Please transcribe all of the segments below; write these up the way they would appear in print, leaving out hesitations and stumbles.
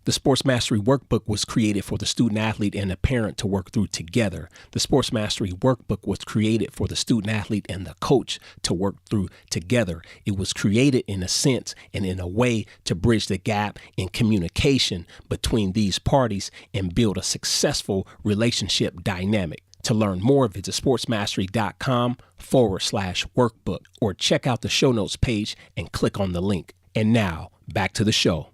The Sports Mastery Workbook was created for the student athlete and the parent to work through together. The Sports Mastery Workbook was created for the student athlete and the coach to work through together. It was created in a sense and in a way to bridge the gap in communication between these parties and build a successful relationship dynamic. To learn more, visit sportsmastery.com/workbook or check out the show notes page and click on the link. And now, back to the show.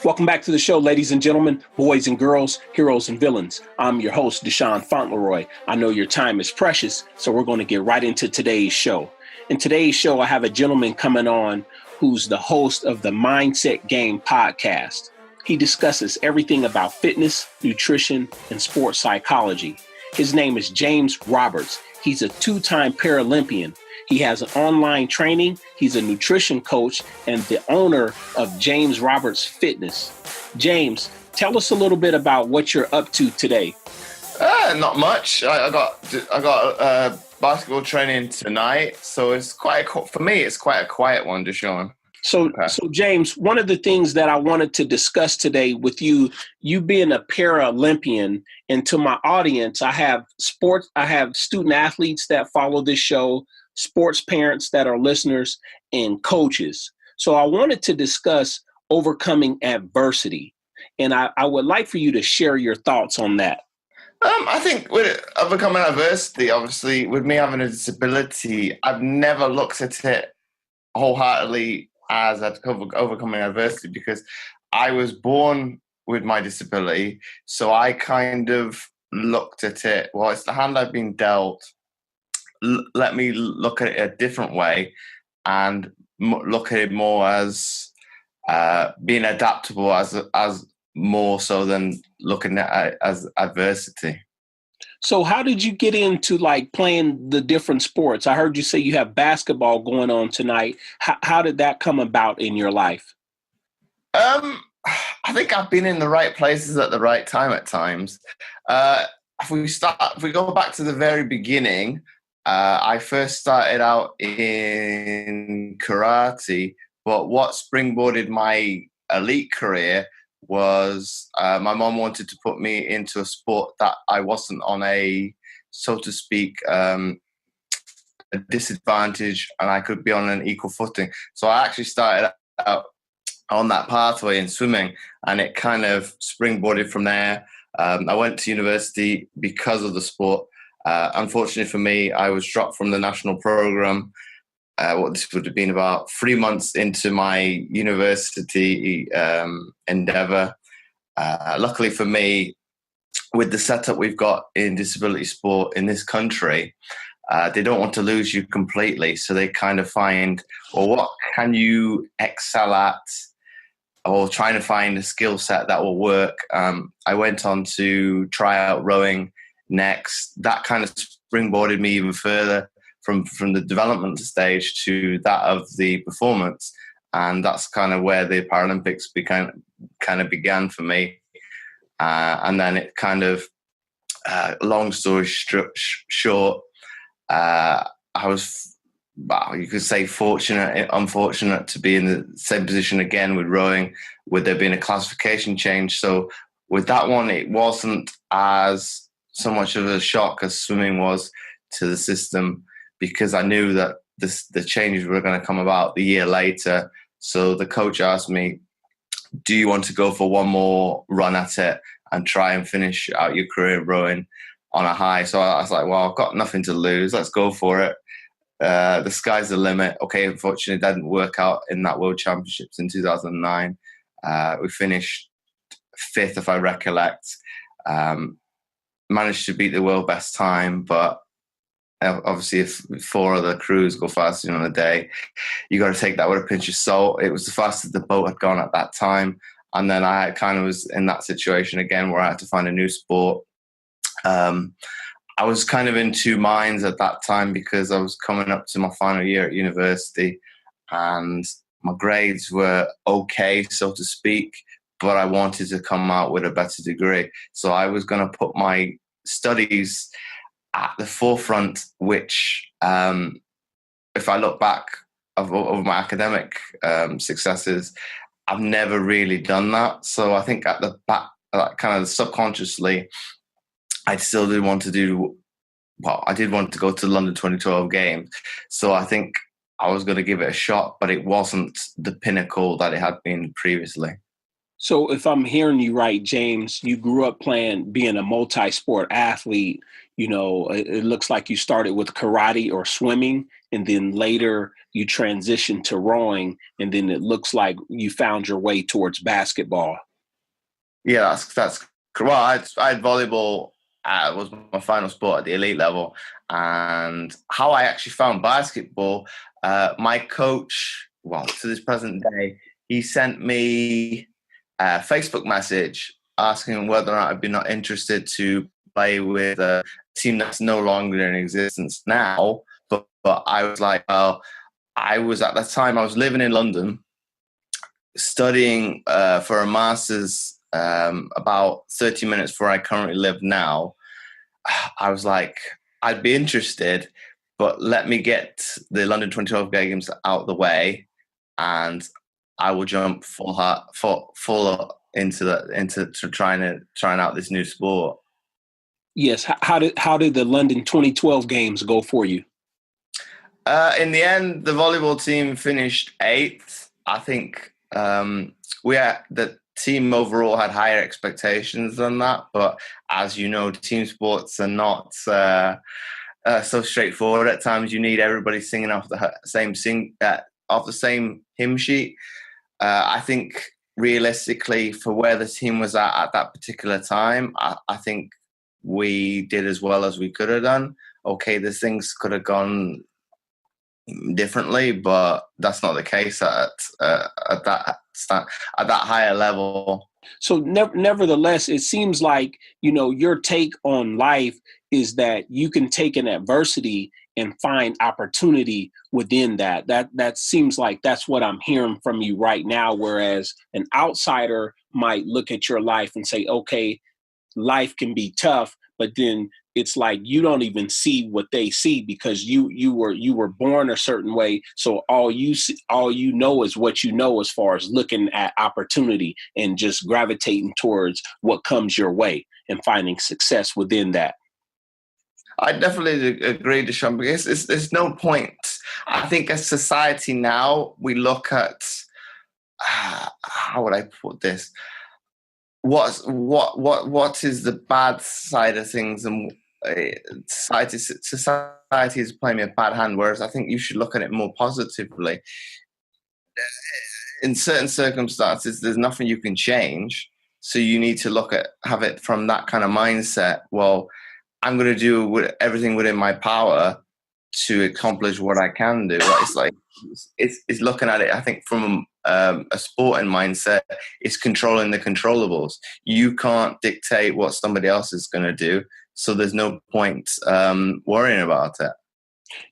Welcome back to the show, ladies and gentlemen, boys and girls, heroes and villains. I'm your host, Deshaun Fauntleroy. I know your time is precious, so we're going to get right into today's show. In today's show, I have a gentleman coming on who's the host of the Mindset Game podcast. He discusses everything about fitness, nutrition, and sports psychology. His name is James Roberts. He's a two-time Paralympian. He has an online training. He's a nutrition coach and the owner of James Roberts Fitness. James, tell us a little bit about what you're up to today. Not much. I got basketball training tonight, so it's quite for me. It's quite a quiet one, Deshaun. So James, one of the things that I wanted to discuss today with you being a Paralympian, and to my audience, I have student athletes that follow this show, sports parents that are listeners, and coaches. So I wanted to discuss overcoming adversity, and I would like for you to share your thoughts on that. I think with overcoming adversity, obviously, with me having a disability, I've never looked at it wholeheartedly as overcoming adversity because I was born with my disability. So I kind of looked at it, well, it's the hand I've been dealt. Let me look at it a different way and look at it more as being adaptable as more so than looking at it as adversity. So how did you get into playing the different sports? I heard you say you have basketball going on tonight. How did that come about in your life? I think I've been in the right places at the right time at times. If we go back to the very beginning, I first started out in karate, but what springboarded my elite career was my mom wanted to put me into a sport that I wasn't on a, so to speak, a disadvantage, and I could be on an equal footing. So I actually started out on that pathway in swimming, and it kind of springboarded from there. I went to university because of the sport. Unfortunately for me, I was dropped from the national program. This would have been about 3 months into my university endeavor. Luckily for me, with the setup we've got in disability sport in this country, they don't want to lose you completely. So they kind of find, well, what can you excel at? Or trying to find a skill set that will work. I went on to try out rowing next. That kind of springboarded me even further from the development stage to that of the performance. And that's kind of where the Paralympics began for me. And then it kind of, long story short, I was, you could say unfortunate to be in the same position again with rowing, with there being a classification change. So with that one, it wasn't as so much of a shock as swimming was to the system, because I knew that the changes were going to come about the year later. So the coach asked me, do you want to go for one more run at it and try and finish out your career rowing on a high? So I was like, well, I've got nothing to lose. Let's go for it. The sky's the limit. Okay, unfortunately, it didn't work out in that World Championships in 2009. We finished 5th, if I recollect. Managed to beat the world best time, but obviously if 4 other crews go faster on a day, you got to take that with a pinch of salt. It was the fastest the boat had gone at that time. And then I kind of was in that situation again where I had to find a new sport. I was kind of in two minds at that time because I was coming up to my final year at university and my grades were okay, so to speak, but I wanted to come out with a better degree. So I was going to put my studies at the forefront, which if I look back over my academic successes, I've never really done that. So I think at the back, kind of subconsciously, I still did want to do. Well, I did want to go to the London 2012 Games. So I think I was going to give it a shot, but it wasn't the pinnacle that it had been previously. So if I'm hearing you right, James, you grew up being a multi-sport athlete. It looks like you started with karate or swimming, and then later you transitioned to rowing, and then it looks like you found your way towards basketball. Yeah, that's well. I had volleyball. Was my final sport at the elite level, and how I actually found basketball. My coach, well, to this present day, he sent me a Facebook message asking whether or not I'd be not interested to play with a team that's no longer in existence now. But I was like, well, I was at that time I was living in London, studying for a master's. About 30 minutes from where I currently live now. I was like, I'd be interested, but let me get the London 2012 Games out the way, and I will jump full into trying out this new sport. Yes. How did the London 2012 Games go for you? In the end, the volleyball team finished 8th. I think the team overall had higher expectations than that, but as you know, team sports are not so straightforward. At times, you need everybody singing off the same hymn sheet. I think realistically, for where the team was at that particular time, I think we did as well as we could have done. Okay, the things could have gone differently, but that's not the case at that higher level. So nevertheless, it seems like, your take on life is that you can take an adversity and find opportunity within that. That seems like that's what I'm hearing from you right now. Whereas an outsider might look at your life and say, okay, life can be tough, but then it's like you don't even see what they see because you were born a certain way. So all you know is what you know as far as looking at opportunity and just gravitating towards what comes your way and finding success within that. I definitely agree, Deshaun, because there's no point. I think as society now, we look at, how would I put this? What is the bad side of things, and society is playing me a bad hand, whereas I think you should look at it more positively. In certain circumstances, there's nothing you can change, so you need to have it from that kind of mindset. Well, I'm going to do everything within my power to accomplish what I can do. It's like it's looking at it, I think, from a sporting mindset. It's controlling the controllables. You can't dictate what somebody else is going to do, so there's no point worrying about it.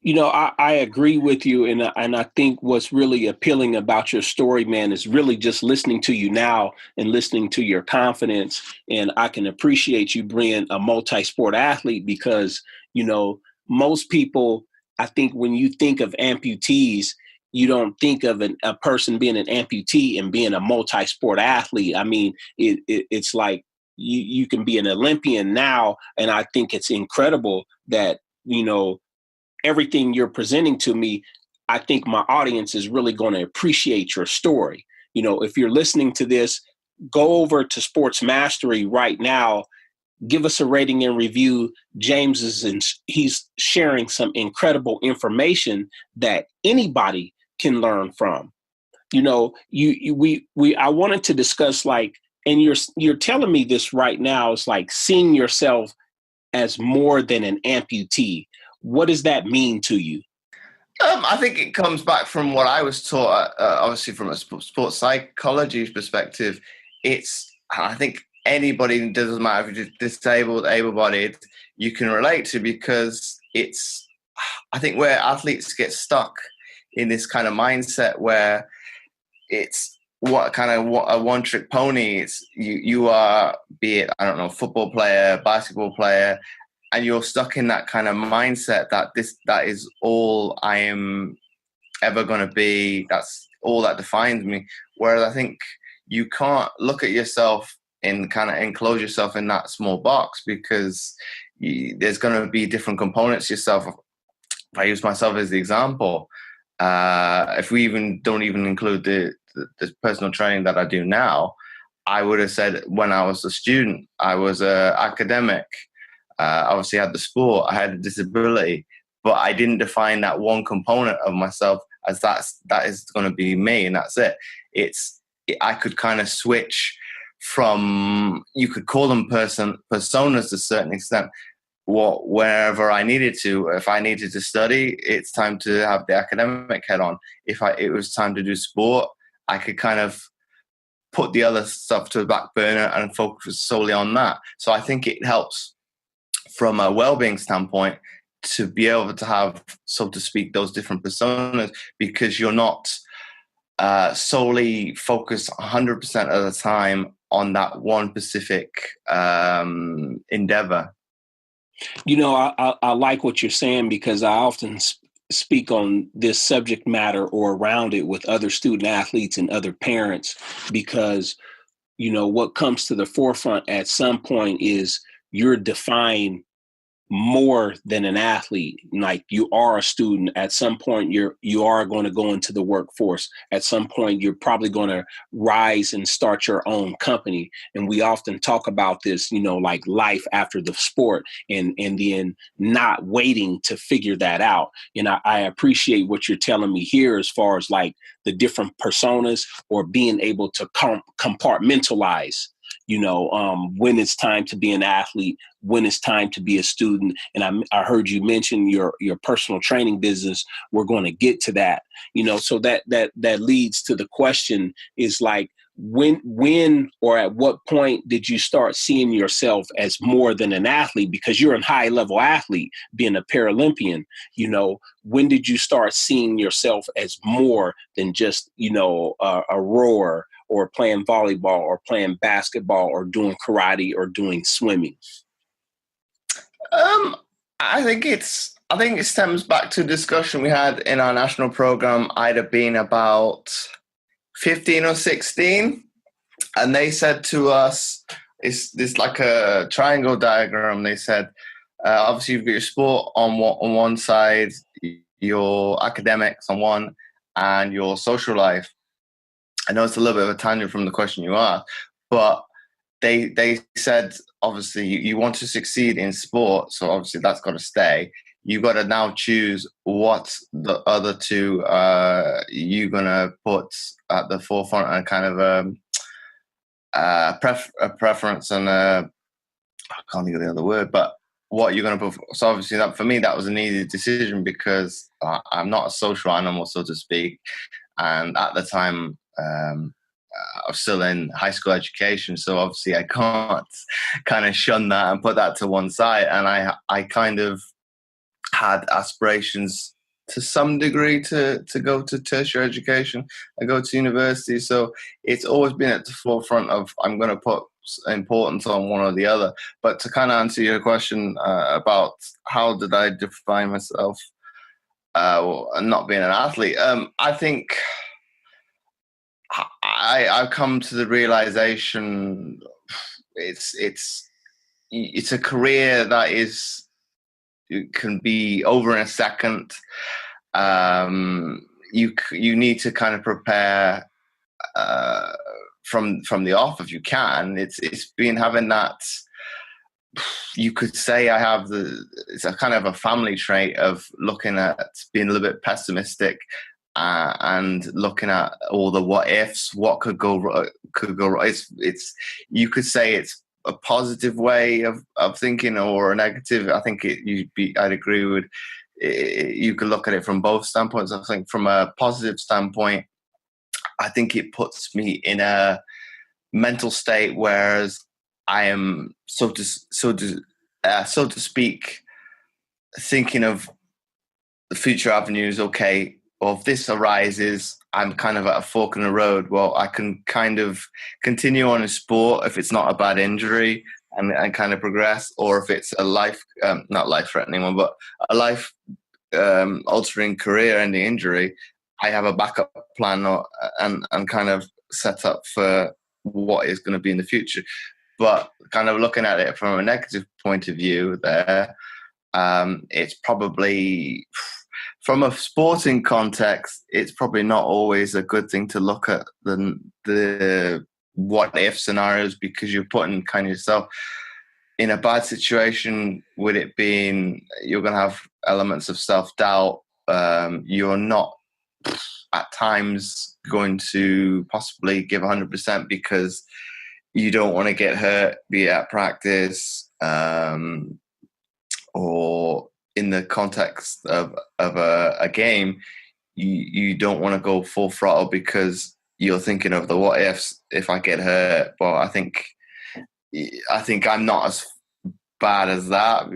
I agree with you, and I think what's really appealing about your story, man, is really just listening to you now and listening to your confidence. And I can appreciate you being a multi-sport athlete because, most people, I think when you think of amputees, you don't think of a person being an amputee and being a multi-sport athlete. I mean, it's like you can be an Olympian now, and I think it's incredible that, everything you're presenting to me. I think my audience is really going to appreciate your story. If you're listening to this, go over to Sports Mastery right now. Give us a rating and review. James he's sharing some incredible information that anybody can learn from. I wanted to discuss, like, and you're telling me this right now. It's like seeing yourself as more than an amputee. What does that mean to you? I think it comes back from what I was taught, obviously from a sports psychology perspective. I think anybody, doesn't matter if you're disabled, able-bodied, you can relate to, because I think where athletes get stuck in this kind of mindset where it's what a one-trick pony. It's you are, be it, I don't know, football player, basketball player, and you're stuck in that kind of mindset that that is all I am ever going to be. That's all that defines me. Whereas I think you can't look at yourself and kind of enclose yourself in that small box, because there's going to be different components to yourself. If I use myself as the example, if we don't even include the personal training that I do now, I would have said when I was a student, I was an academic. Obviously, I had the sport, I had a disability, but I didn't define that one component of myself as that is going to be me, and that's it. I could kind of switch from, you could call them personas to a certain extent, wherever I needed to. If I needed to study, it's time to have the academic head on. If it was time to do sport, I could kind of put the other stuff to the back burner and focus solely on that. So I think it helps from a well-being standpoint to be able to have, so to speak, those different personas, because you're not solely focused 100% of the time on that one specific endeavor. You know, I like what you're saying, because I often speak on this subject matter or around it with other student athletes and other parents, because, you know, what comes to the forefront at some point is you're defined more than an athlete. Like, you are a student. At some point, you are going to go into the workforce. At some point, you're probably going to rise and start your own company. And we often talk about this, you know, like life after the sport, and then not waiting to figure that out. And I appreciate what you're telling me here, as far as like the different personas, or being able to compartmentalize, you know, when it's time to be an athlete, when it's time to be a student. And I heard you mention your personal training business. We're going to get to that, you know, so that leads to the question is like, when or at what point did you start seeing yourself as more than an athlete? Because you're a high level athlete, being a Paralympian, you know, when did you start seeing yourself as more than just, you know, a rower, or playing volleyball, or playing basketball, or doing karate, or doing swimming? I think it stems back to a discussion we had in our national program. I'd have been about 15 or 16, and they said to us, it's like a triangle diagram. They said, obviously you've got your sport on one side, your academics on one, and your social life. I know it's a little bit of a tangent from the question you asked, but they said, obviously, you want to succeed in sport, so obviously that's got to stay. You've got to now choose what the other two you're going to put at the forefront, and kind of a preference, and I can't think of the other word, but what you're going to put. So obviously, that for me, that was an easy decision, because I'm not a social animal, so to speak. And at the time, I was still in high school education, so obviously I can't kind of shun that and put that to one side. And I kind of had aspirations to some degree to go to tertiary education and go to university. So it's always been at the forefront of, I'm going to put importance on one or the other. But to kind of answer your question about how did I define myself not being an athlete, I think I've come to the realization it's a career that it can be over in a second. You need to kind of prepare from the off if you can. It's been having that. You could say I have it's a kind of a family trait of looking at being a little bit pessimistic. And looking at all the what ifs, what could go wrong. It's you could say it's a positive way of thinking, or a negative. I think I'd agree with. You could look at it from both standpoints. I think from a positive standpoint, I think it puts me in a mental state, whereas I am so to speak, thinking of the future avenues. Okay. Well, if this arises, I'm kind of at a fork in the road. Well, I can kind of continue on in sport if it's not a bad injury, and kind of progress, or if it's a life, not life-threatening one, but a life altering career-ending injury, I have a backup plan and kind of set up for what is going to be in the future. But kind of looking at it from a negative point of view there, it's probably, from a sporting context, it's probably not always a good thing to look at the what if scenarios, because you're putting kind of yourself in a bad situation with it being, you're going to have elements of self-doubt. You're not at times going to possibly give 100% because you don't want to get hurt, be it at practice, or in the context of a game. You don't want to go full throttle because you're thinking of the what ifs if I get hurt. But I think I'm not as bad as that.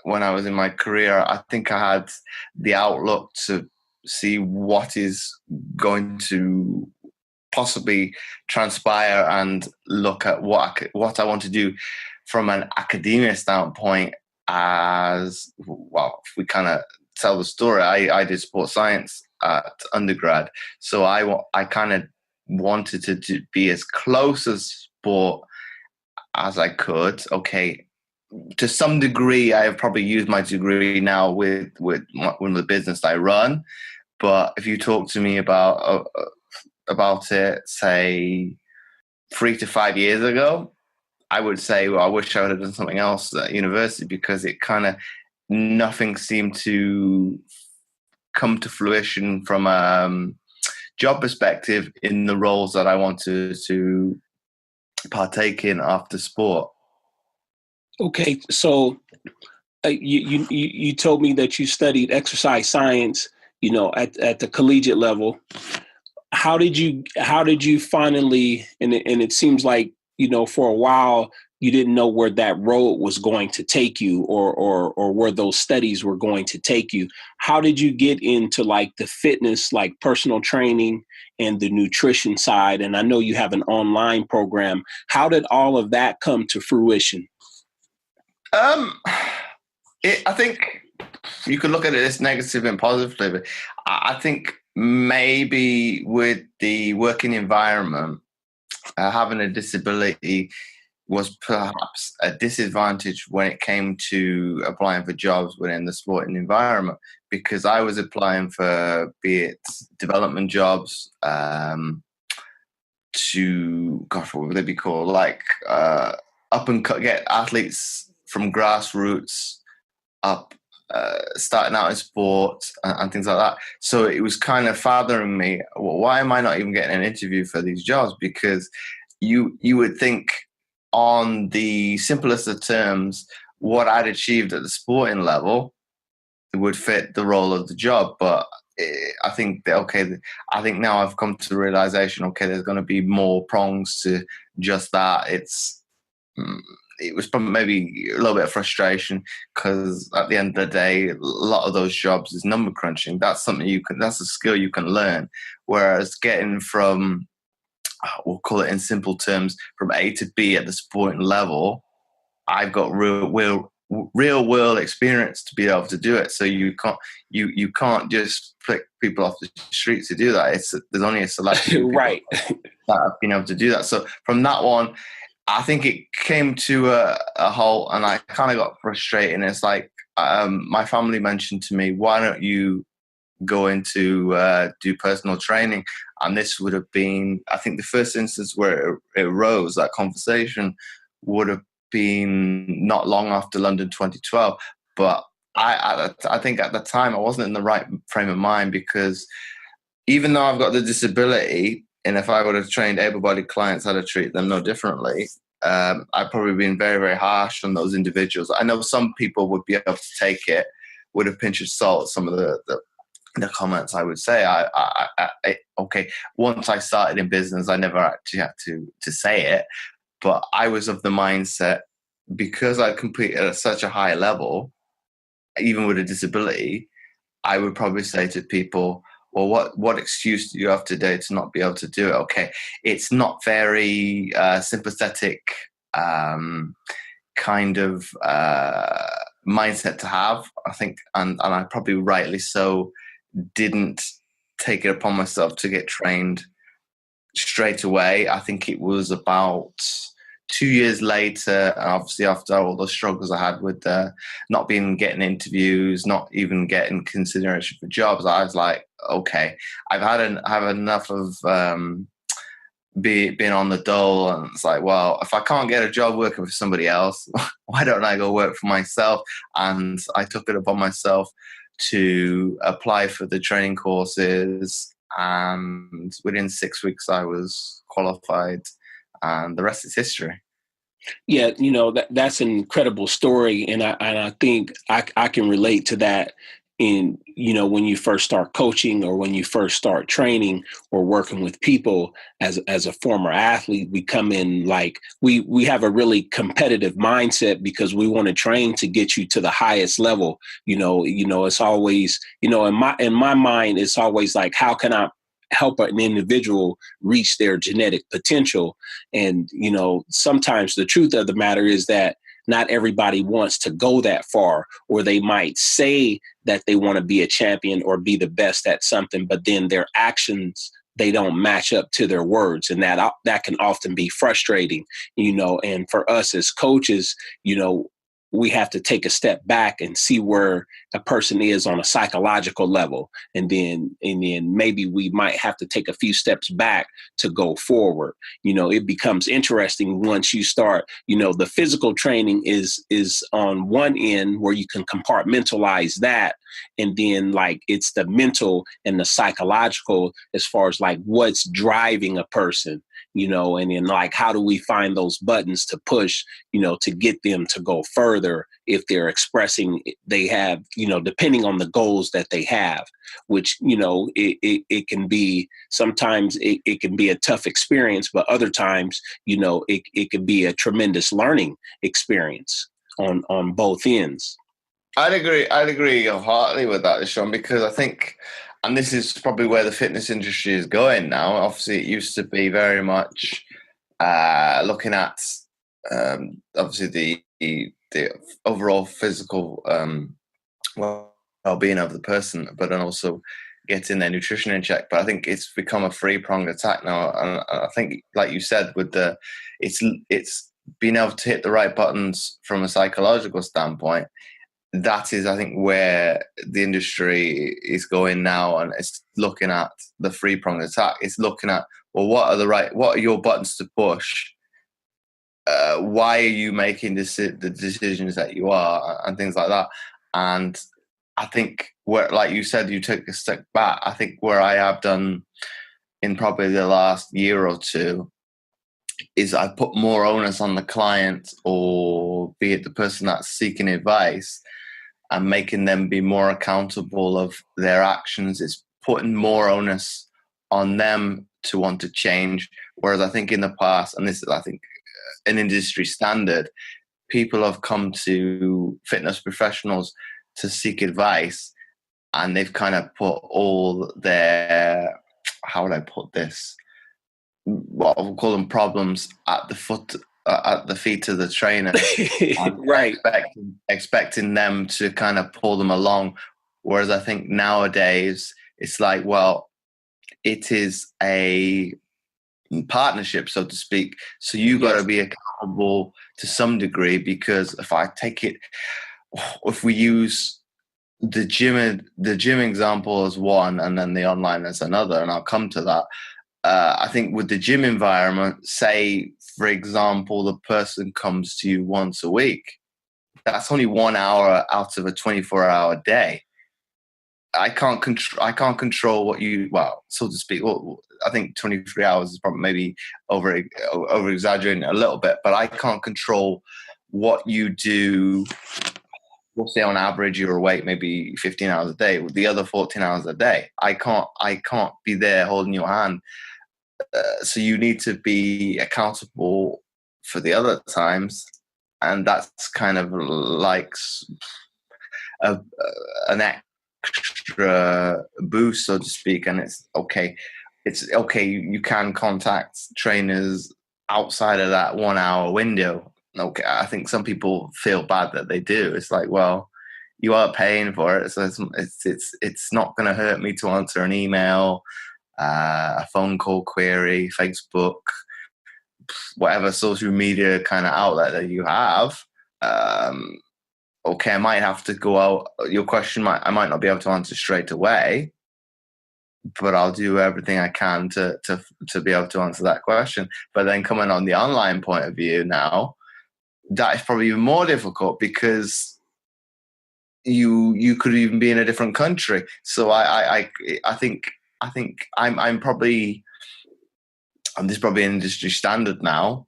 When I was in my career, I think I had the outlook to see what is going to possibly transpire and look at what I want to do from an academia standpoint. As well, if we kind of tell the story, I did sports science at undergrad, so I kind of wanted to be as close as sport as I could. Okay, to some degree, I have probably used my degree now with the business I run. But if you talk to me about it, say 3 to 5 years ago, I would say, well, I wish I would have done something else at university, because it kind of, nothing seemed to come to fruition from a job perspective in the roles that I wanted to partake in after sport. Okay, so you told me that you studied exercise science, at the collegiate level. How did you finally, and it seems like, for a while you didn't know where that road was going to take you, or where those studies were going to take you. How did you get into like the fitness, like personal training and the nutrition side? And I know you have an online program. How did all of that come to fruition? I think you could look at it as negative and positively, but I think maybe with the working environment, having a disability was perhaps a disadvantage when it came to applying for jobs within the sporting environment, because I was applying for, be it development jobs, to, gosh, what would they be called? Like get athletes from grassroots up, starting out in sport and things like that. So it was kind of fathering me, well, why am I not even getting an interview for these jobs? Because you would think, on the simplest of terms, what I'd achieved at the sporting level would fit the role of the job. But I think I think now I've come to the realization, okay, there's going to be more prongs to just that. It was probably maybe a little bit of frustration, because at the end of the day, a lot of those jobs is number crunching. That's something that's a skill you can learn. Whereas getting from, we'll call it in simple terms, from A to B at the sporting level, I've got real world experience to be able to do it. So you can't just pick people off the street to do that. There's only a selection of right that have been able to do that. So from that one, I think it came to a halt, and I kind of got frustrated. And it's like, my family mentioned to me, why don't you go into do personal training? And this would have been, I think the first instance where it arose, that conversation would have been not long after London 2012. But I think at the time I wasn't in the right frame of mind, because even though I've got the disability, and if I would have trained able-bodied clients how to treat them no differently, I've probably been very, very harsh on those individuals. I know some people would be able to take it with a pinch of salt, some of the comments I would say. Okay, once I started in business, I never actually had to say it, but I was of the mindset, because I competed at such a high level, even with a disability, I would probably say to people, well, what excuse do you have today to not be able to do it? Okay, it's not very sympathetic kind of mindset to have, I think, and I probably rightly so didn't take it upon myself to get trained straight away. I think it was about 2 years later, and obviously after all the struggles I had with not getting interviews, not even getting consideration for jobs, I was like, okay, I've had enough of being on the dole, and it's like, well, if I can't get a job working for somebody else, why don't I go work for myself? And I took it upon myself to apply for the training courses, and within 6 weeks I was qualified, and the rest is history. Yeah, that's an incredible story, and I think I can relate to that. In when you first start coaching, or when you first start training or working with people as a former athlete, we come in like we have a really competitive mindset, because we want to train to get you to the highest level. It's always, in my mind, it's always like, how can I help an individual reach their genetic potential? And sometimes the truth of the matter is that not everybody wants to go that far, or they might say that they want to be a champion or be the best at something, but then their actions, they don't match up to their words. And that can often be frustrating, and for us as coaches, we have to take a step back and see where a person is on a psychological level. And then maybe we might have to take a few steps back to go forward. It becomes interesting once you start, the physical training is on one end, where you can compartmentalize that. And then like it's the mental and the psychological, as far as like what's driving a person, and then like, how do we find those buttons to push, to get them to go further if they're expressing, they have, depending on the goals that they have, which, it can be, sometimes it can be a tough experience, but other times, it can be a tremendous learning experience on both ends. I'd agree wholeheartedly with that, Sean, because I think, and this is probably where the fitness industry is going now. Obviously, it used to be very much looking at obviously the overall physical well-being of the person, but then also getting their nutrition in check. But I think it's become a three-pronged attack now, and I think, like you said, with it's being able to hit the right buttons from a psychological standpoint. That is, I think, where the industry is going now, and it's looking at the three-pronged attack. It's looking at, well, what are your buttons to push? Why are you making the decisions that you are, and things like that? And I think, where, like you said, you took a step back. I think where I have done in probably the last year or two is I put more onus on the client, or be it the person that's seeking advice, and making them be more accountable of their actions. It's putting more onus on them to want to change. Whereas I think in the past, and this is, I think, an industry standard, people have come to fitness professionals to seek advice, and they've kind of put all their, how would I put this? What we'll call them problems at the feet of the trainer, Right? Expecting them to kind of pull them along. Whereas I think nowadays it's like, well, it is a partnership, so to speak. So you got to be accountable to some degree, because if we use the gym example as one, and then the online as another, and I'll come to that. I think with the gym environment, say, for example, the person comes to you once a week. That's only 1 hour out of a 24-hour day. I can't control what you, well, so to speak. Well, I think 23 hours is probably maybe over exaggerating a little bit, but I can't control what you do. We'll say on average you're awake maybe 15 hours a day. With the other 14 hours a day, I can't be there holding your hand. So you need to be accountable for the other times, and that's kind of like an extra boost, so to speak. And it's okay. You can contact trainers outside of that 1 hour window, okay, I think some people feel bad that they do. It's like, well, you are paying for it, so it's not going to hurt me to answer an email, a phone call query, Facebook, whatever social media kind of outlet that you have. Okay, I might have to go out. Your question I might not be able to answer straight away, but I'll do everything I can to be able to answer that question. But then coming on the online point of view now, that is probably even more difficult because you could even be in a different country. So I think I'm probably, and this is probably industry standard now,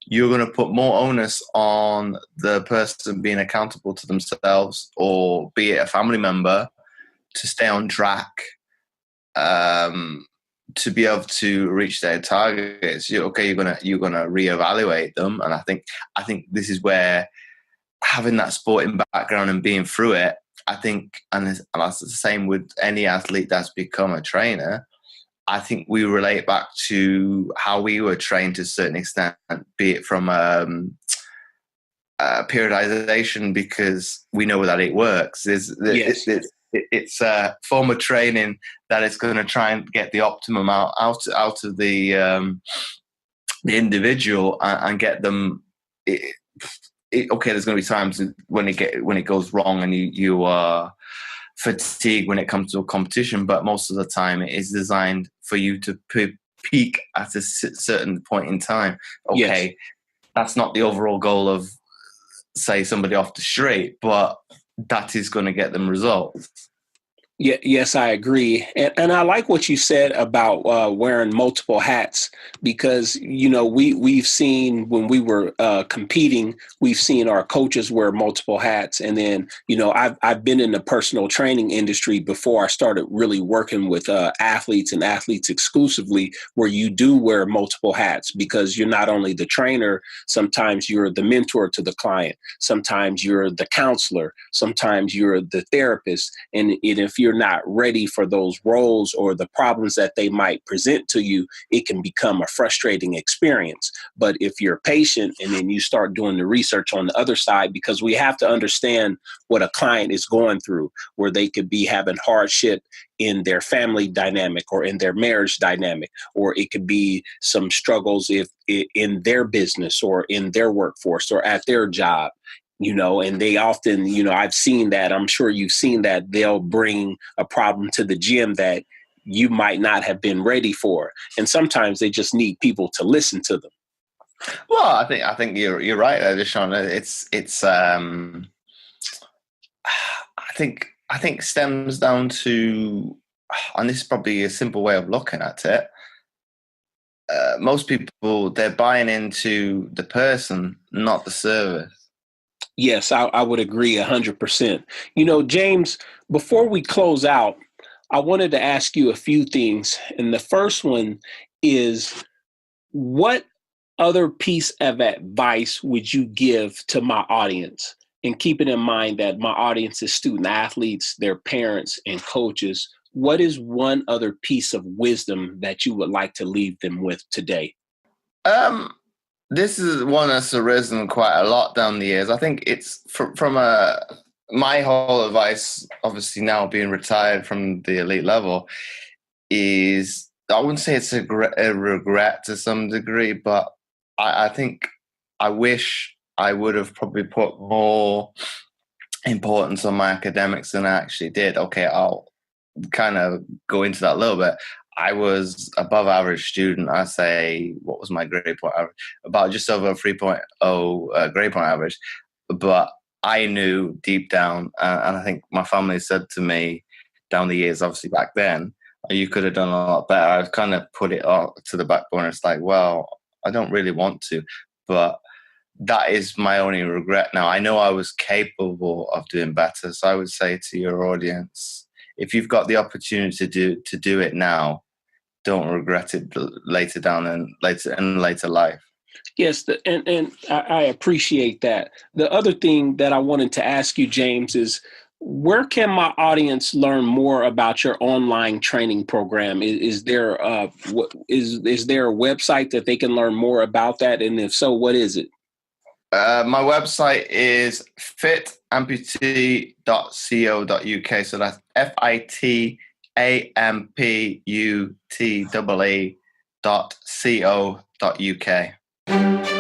you're going to put more onus on the person being accountable to themselves, or be it a family member, to stay on track, to be able to reach their targets. You're gonna reevaluate them, and I think this is where having that sporting background and being through it, I think, and that's the same with any athlete that's become a trainer. I think we relate back to how we were trained to a certain extent, be it from periodization, because we know that it works. It's a form of training that is going to try and get the optimum out of the individual and get them. Okay, there's going to be times when it goes wrong and you are fatigued when it comes to a competition, but most of the time it is designed for you to peak at a certain point in time. Okay, yes. That's not the overall goal of, say, somebody off the street, but that is going to get them results. Yeah, yes, I agree. And I like what you said about wearing multiple hats, because, we've seen when we were competing, we've seen our coaches wear multiple hats. And then, I've been in the personal training industry before I started really working with athletes and athletes exclusively, where you do wear multiple hats, because you're not only the trainer, sometimes you're the mentor to the client, sometimes you're the counselor, sometimes you're the therapist. And if you're not ready for those roles or the problems that they might present to you, it can become a frustrating experience. But if you're patient and then you start doing the research on the other side, because we have to understand what a client is going through, where they could be having hardship in their family dynamic or in their marriage dynamic, or it could be some struggles in their business or in their workforce or at their job. And they often, I've seen that, I'm sure you've seen that, they'll bring a problem to the gym that you might not have been ready for. And sometimes they just need people to listen to them. Well, I think you're right, Deshaun. I think stems down to, and this is probably a simple way of looking at it. Most people, they're buying into the person, not the service. Yes, I would agree 100%. James, before we close out, I wanted to ask you a few things. And the first one is, what other piece of advice would you give to my audience? And keeping in mind that my audience is student athletes, their parents and coaches, what is one other piece of wisdom that you would like to leave them with today? This is one that's arisen quite a lot down the years. I think it's from my whole advice, obviously now being retired from the elite level, is, I wouldn't say it's a regret to some degree, but I think I wish I would have probably put more importance on my academics than I actually did. Okay, I'll kind of go into that a little bit. I was above average student. I say, what was my grade point average? About just over 3.0 grade point average. But I knew deep down, and I think my family said to me down the years, obviously back then, you could have done a lot better. I've kind of put it to the back burner. It's like, well, I don't really want to. But that is my only regret now. I know I was capable of doing better. So I would say to your audience, if you've got the opportunity to do it now, don't regret it later down and later life. Yes, and I appreciate that. The other thing that I wanted to ask you, James, is, where can my audience learn more about your online training program? Is there a website that they can learn more about that? And if so, what is it? My website is fitamputee.co.uk. So that's FITAMPUTEE.co.uk.